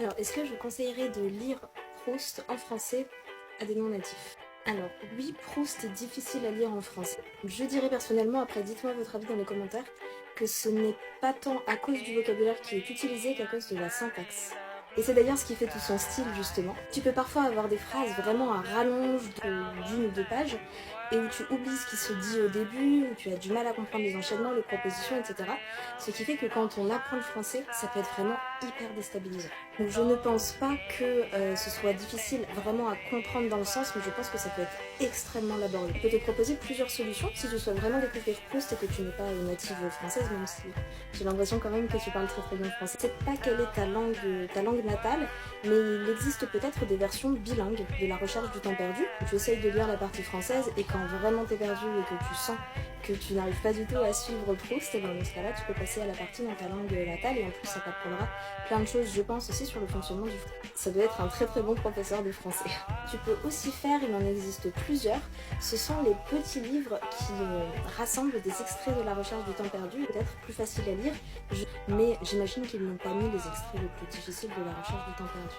Alors, est-ce que je conseillerais de lire Proust en français à des non-natifs? Alors, oui, Proust est difficile à lire en français. Je dirais personnellement, après dites-moi votre avis dans les commentaires, que ce n'est pas tant à cause du vocabulaire qui est utilisé qu'à cause de la syntaxe. Et c'est d'ailleurs ce qui fait tout son style, justement. Tu peux parfois avoir des phrases vraiment à rallonge d'une ou deux pages, et où tu oublies ce qui se dit au début, où tu as du mal à comprendre les enchaînements, les propositions, etc. Ce qui fait que quand on apprend le français, ça peut être vraiment hyper déstabilisant. Donc je ne pense pas que ce soit difficile vraiment à comprendre dans le sens, mais je pense que ça peut être extrêmement laborieux. Je peux te proposer plusieurs solutions si tu souhaites vraiment découvrir Proust et que tu n'es pas native française, même si j'ai l'impression quand même que tu parles très très bien français. Je ne sais pas quelle est ta langue natale, mais il existe peut-être des versions bilingues de La Recherche du temps perdu, où tu essayes de lire la partie française et quand vraiment t'es perdu et que tu sens que tu n'arrives pas du tout à suivre Proust, et bien dans ce cas-là, tu peux passer à la partie dans ta langue natale et en plus ça t'apprendra plein de choses, je pense, aussi sur le fonctionnement du français. Ça doit être un très très bon professeur de français. Tu peux aussi faire, il en existe plusieurs, ce sont les petits livres qui rassemblent des extraits de La Recherche du temps perdu, peut-être plus facile à lire, mais j'imagine qu'ils n'ont pas mis les extraits les plus difficiles de La Recherche du temps perdu.